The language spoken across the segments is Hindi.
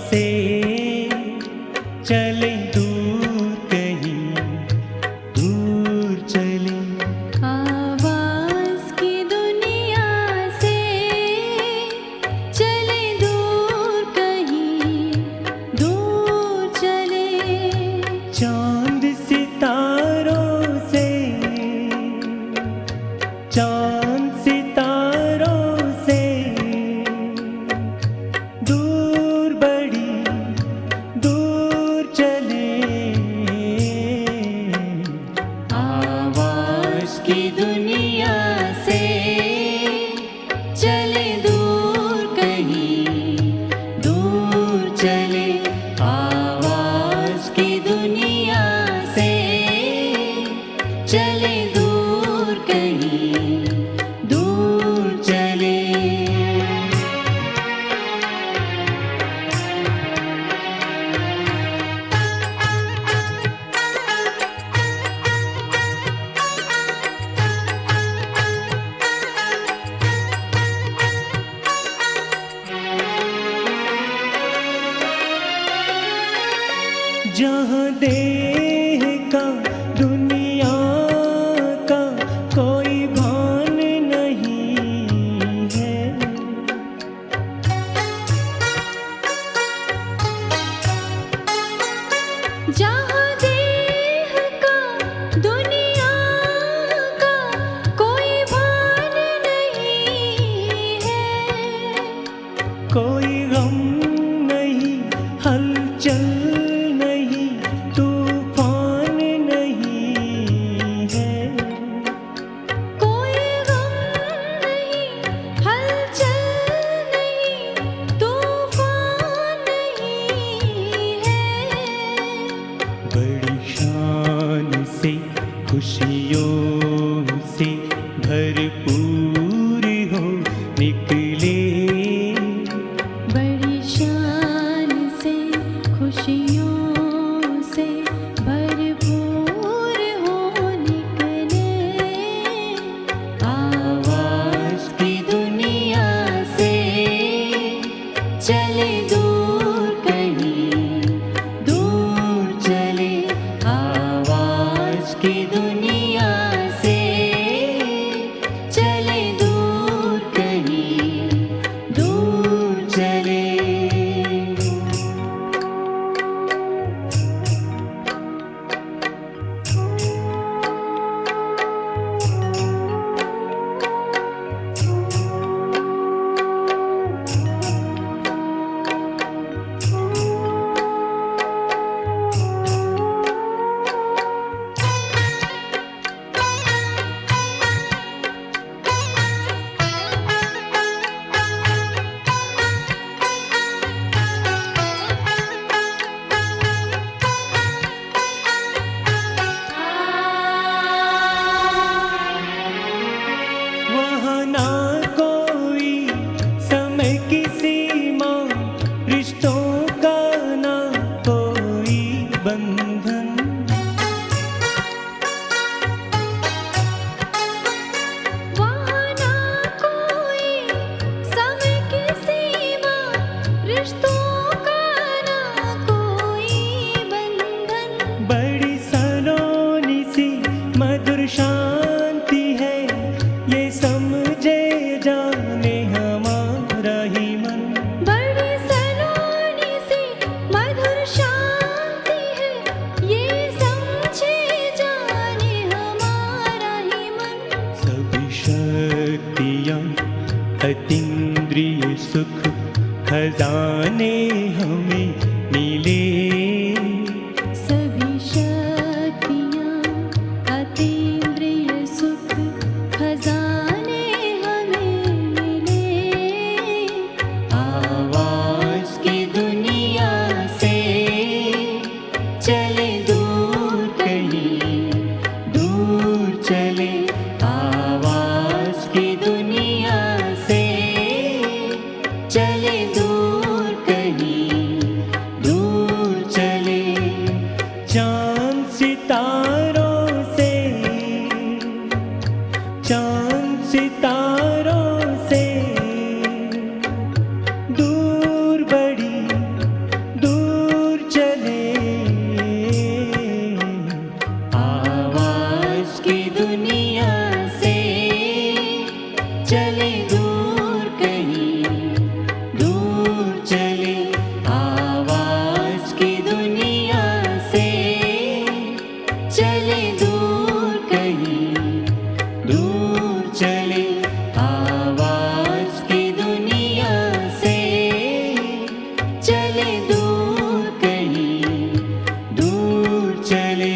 से चले दूर कहीं, दूर चले। आवाज़ की दुनिया से चले दूर कहीं, दूर चले। चांद सितारों से, चांद सितारों से दूर, बड़ी दूर चले। आवाज़ की दुनिया से चले दूर कहीं, दूर चले। आवाज़ की दुनिया से चले दूर कहीं, दूर चले। जहाँ देह का दुनिया का कोई भान नहीं है, जहाँ देह का दुनिया का कोई भान नहीं है, कोई गम नहीं, हलचल नहीं, तूफान नहीं है। कोई गम नहीं, हलचल नहीं, तूफान नहीं है। बड़ी शान से खुशियों से भरपूर हो निकले, बड़ी शान से खुशियों से भरपूर हो निकले। आवाज़ की दुनिया से चले दूर कहीं, दूर चले। आवाज़ की दुनिया से चले दूर कहीं, दूर चले। वहाँ ना कोई समय की सीमा, रिश्तों का ना कोई बंधन। वहाँ ना कोई समय की सीमा, रिश्तों का ना कोई बंधन। बड़ी सलोनी सी मधुर शांति है, ये समझे जाने हमारा ही मन। बड़ी सलोनी सी मधुर शांति है, ये समझे जाने हमारा ही मन। सभी शक्तियाँ अतीन्द्रिय सुख खजाने हमें मिले, सभी शक्तियाँ अतीन्द्रिय सुख खजाने हमें मिले। आवाज़ की दुनिया से चले दूर कहीं, दूर चले। आवाज़ की दुनिया से चले दूर कहीं, दूर कहीं दूर चले।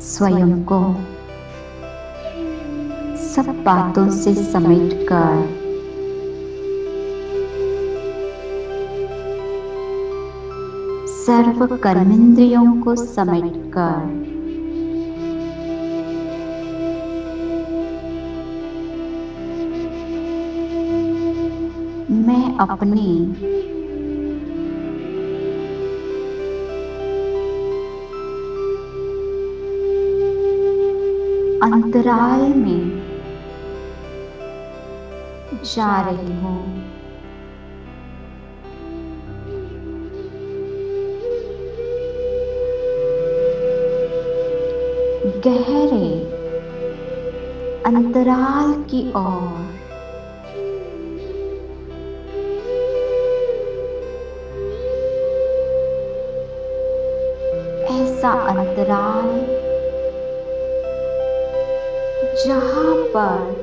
स्वयं को सब बातों से समेटकर सर्व कर्मेंद्रियों को समेटकर मैं अपनी अंतराल में जा रही हूँ। गहरे अंतराल की ओर। ऐसा अंतराल जहाँ पर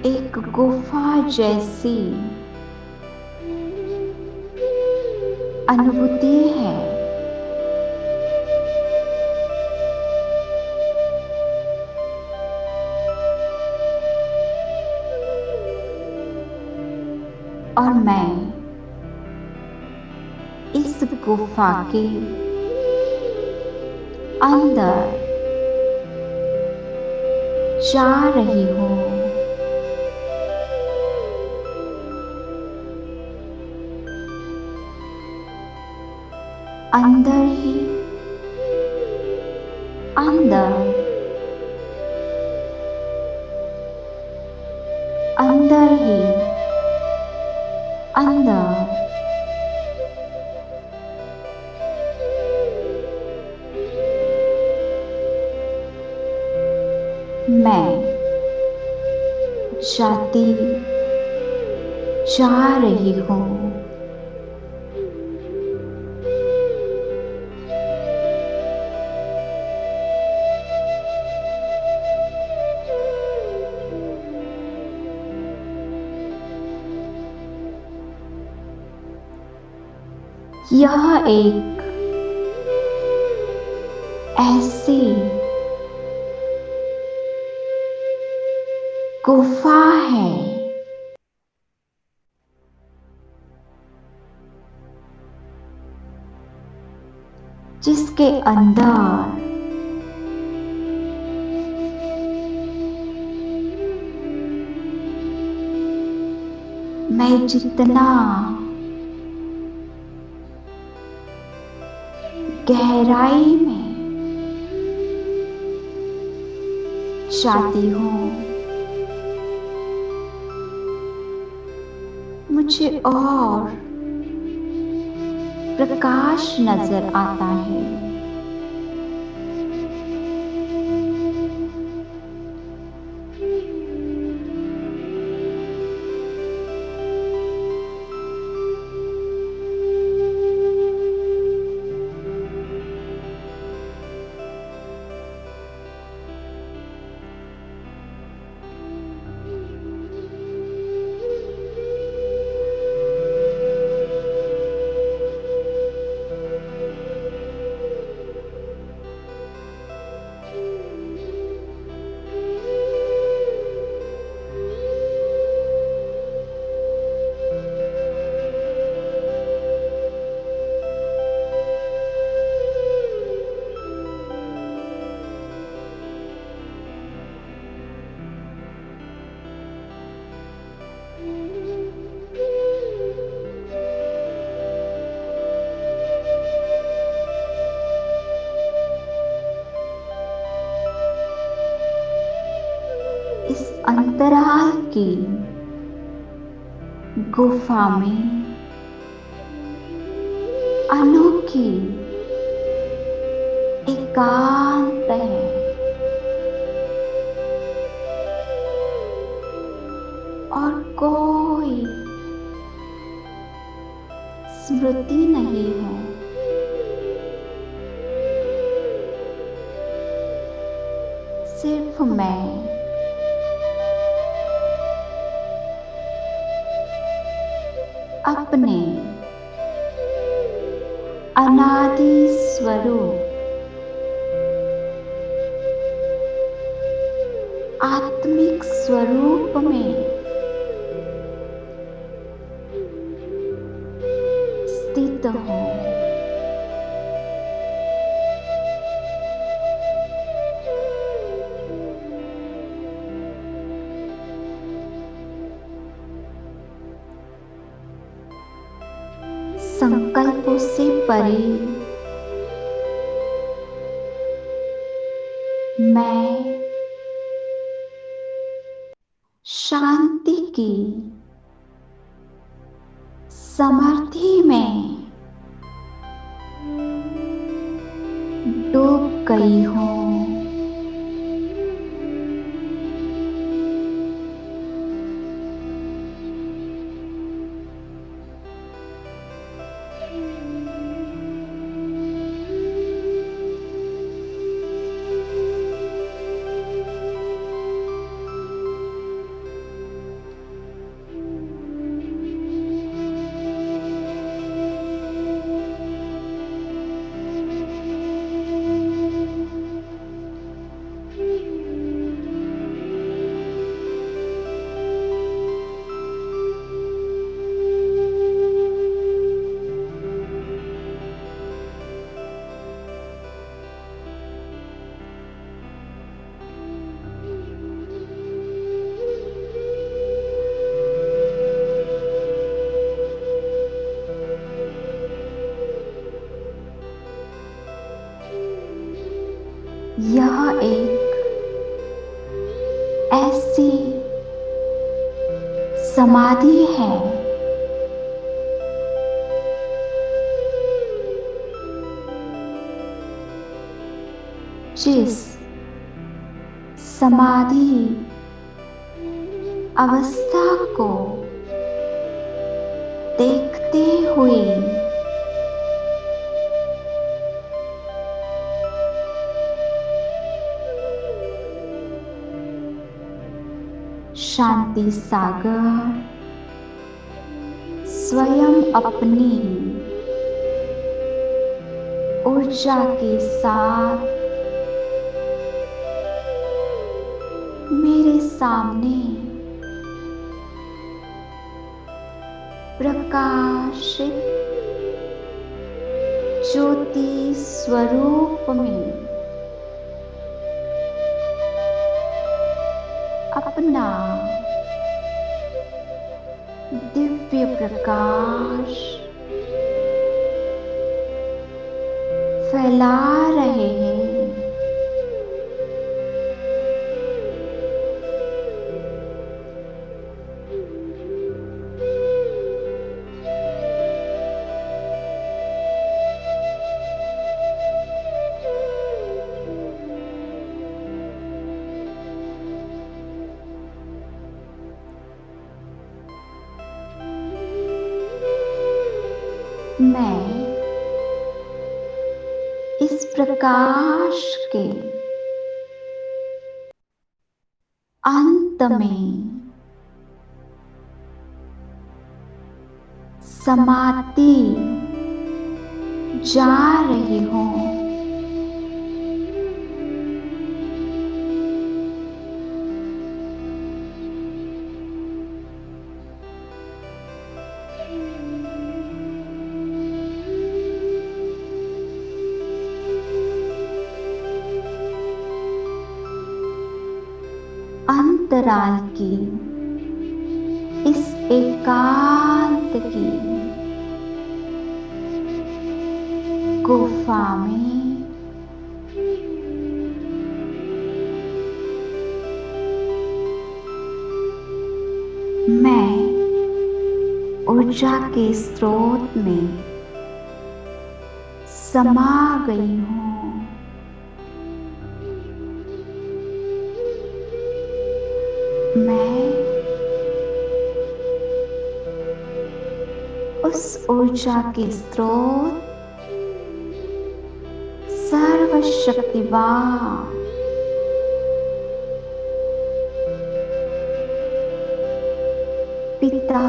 एक गुफा जैसी अनुभूति है। और मैं इस गुफा के अंदर जा रही हूँ। अंदर ही अंदर, अंदर ही अंदर मैं जाती जा रही हूँ। यह एक ऐसी गुफा है जिसके अंदर मैं जितना गहराई में जाती हूँ, मुझे और प्रकाश नजर आता है। इस अंतराल की गुफा में अनोखी एकांत है। और कोई स्मृति नहीं है। सिर्फ मैं अपने अनादि स्वरूप आत्मिक स्वरूप में स्थित हूँ। संकल्पों से परे मैं शांति की समर्थि में डूब गई हूँ। यह एक ऐसी समाधि है जिस समाधि अवस्था को देखते हुए शांति सागर स्वयं अपनी ऊर्जा के साथ मेरे सामने प्रकाशित ज्योति स्वरूप में अपना दिव्य प्रकाश फैला रहे हैं। मैं इस प्रकाश के अंत में समाती जा रही हूँ। अंतराल की इस एकांत की गुफा में मैं ऊर्जा के स्रोत में समा गई हूँ। मैं उस ऊर्जा के स्रोत सर्वशक्तिवान पिता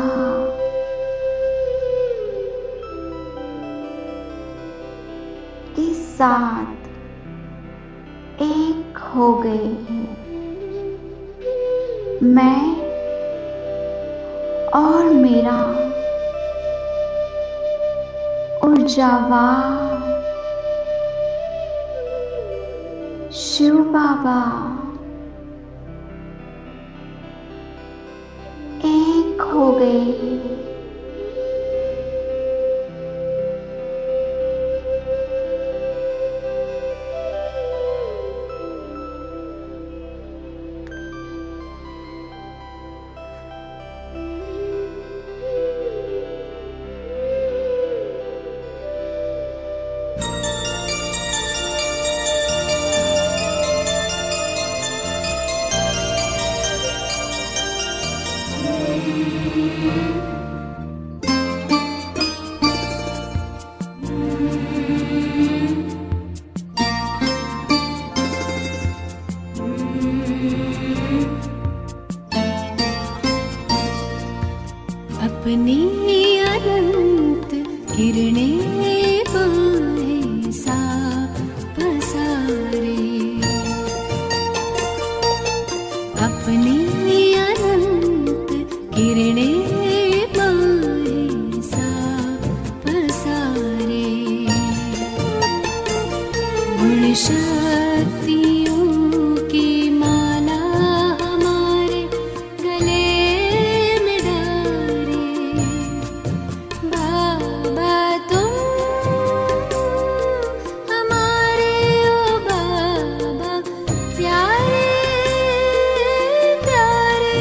के साथ एक हो गए हूँ। मैं और मेरा ऊर्जावान शिव बाबा एक हो गए। अपनी अनंत किरणें पाए सा पसारे, अपनी अनंत किरणें पाए सा पसारे। गुण शक्तियों की माला हमारे गले में डारे। बाबा तुम हमारे ओ बाबा प्यारे प्यारे।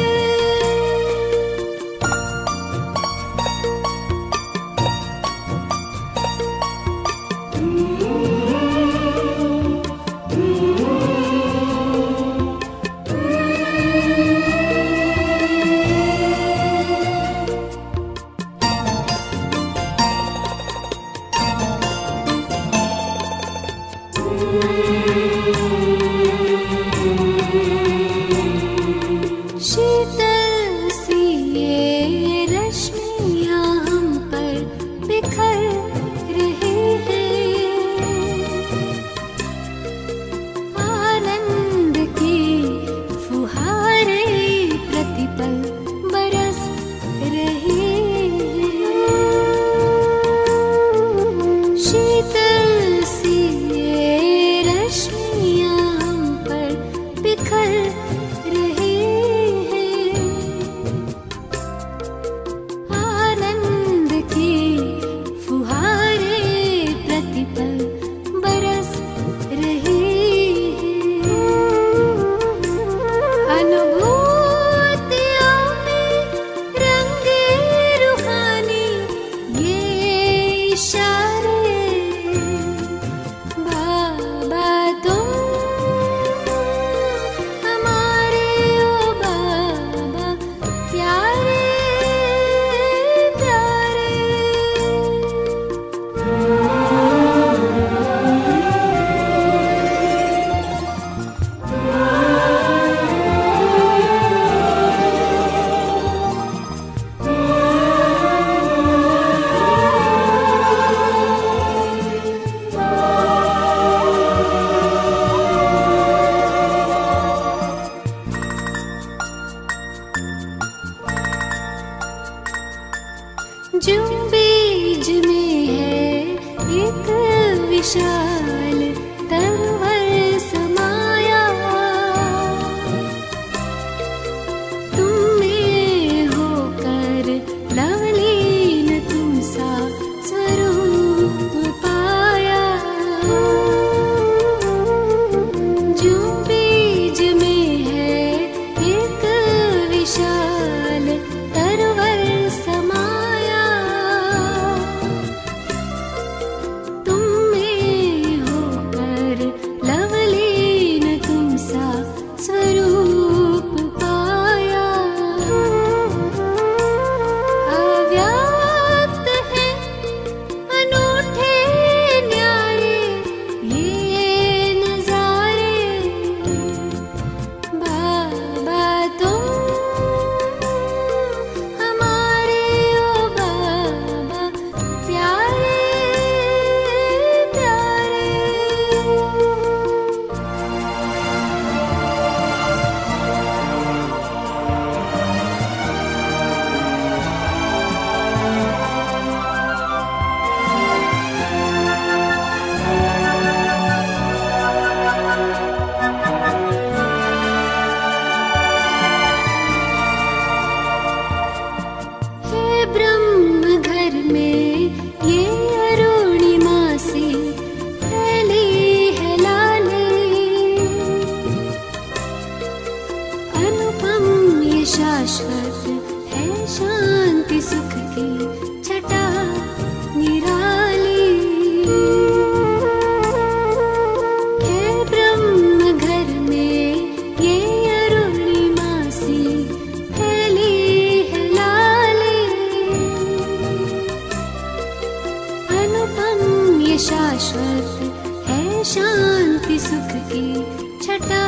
छटा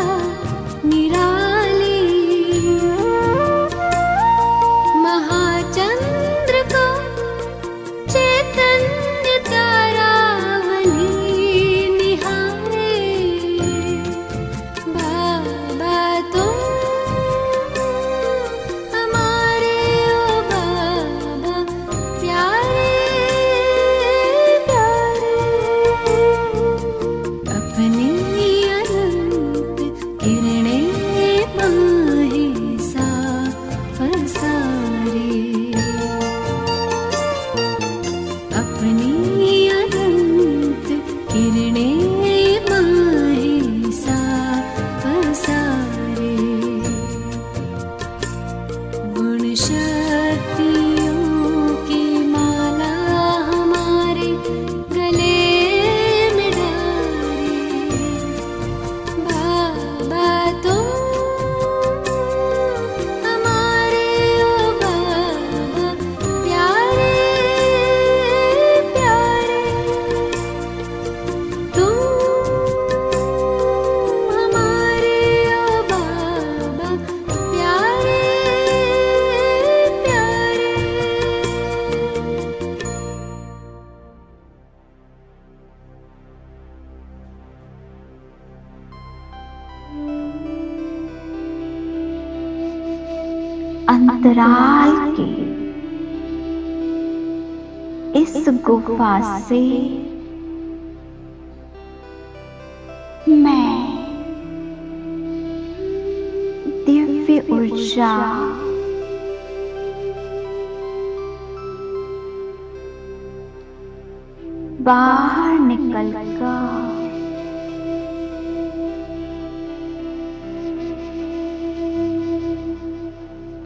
निराली महाचंद्र को चैतन्य तारावली निहारे बाबा तुम हमारे ओ बाबा प्यारे प्यारे अपनी अनंत किरणें माहे साफ सारे अपनी अनंत किरणें माहे साफ सारे गुण शक्तियों की माला हमारे गले में डाले बाबा तुम हमारे ओ बाबा प्यारे प्यारे तुम हमारे ओ बाबा प्यारे प्यारे अंतराल के इस गुफा से मैं दिव्य ऊर्जा बाहर निकलकर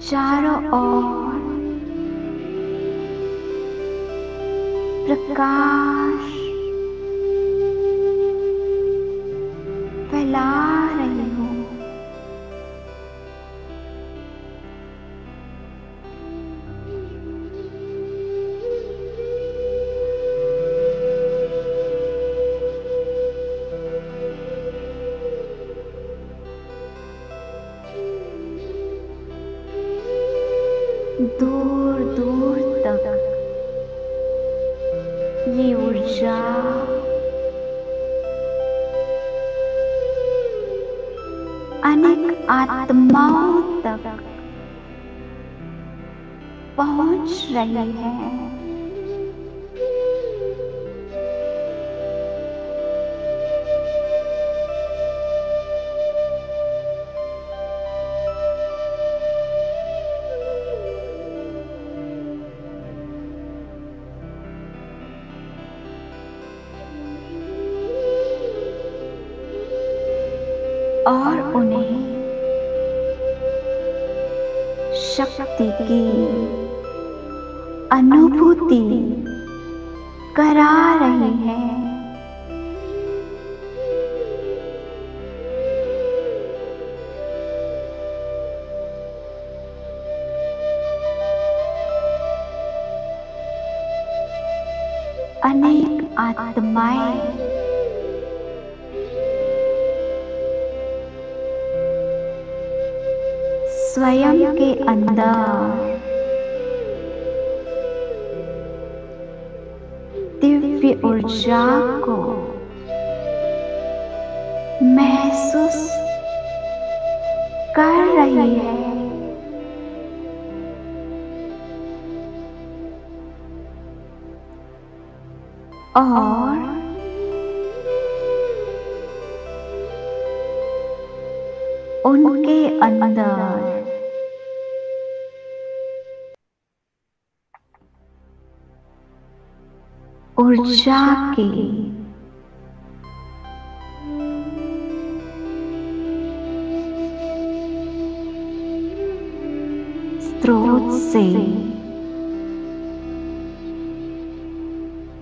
चारों ओर प्रकाश फैला रही हूँ। दूर दूर तक ये ऊर्जा अनेक आत्माओं तक पहुंच रही है। और उन्हें शक्ति की अनुभूति करा रही है। अनेक आत्माएं स्वयं के अंदर दिव्य ऊर्जा को महसूस कर रही है। और उनके अंदर ऊर्जा के स्रोत से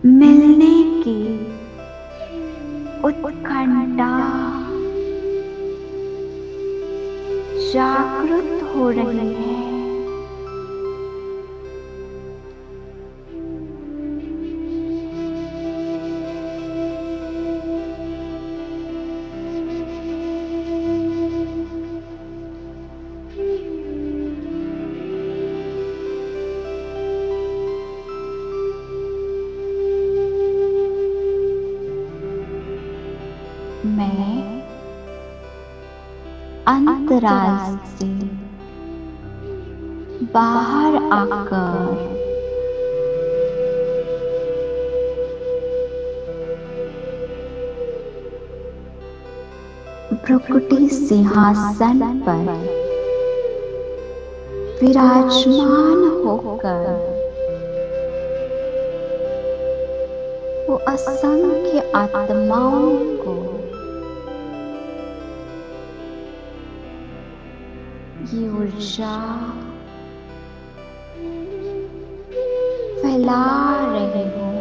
मिलने की उत्कंठा जागृत हो रही है। अंतराल से बाहर आकर भ्रुकुटी सिंहासन पर विराजमान होकर वो असंख्य आत्माओं को ये ऊर्जा फैला रहे हो।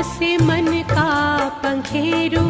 से मन का पंखेरु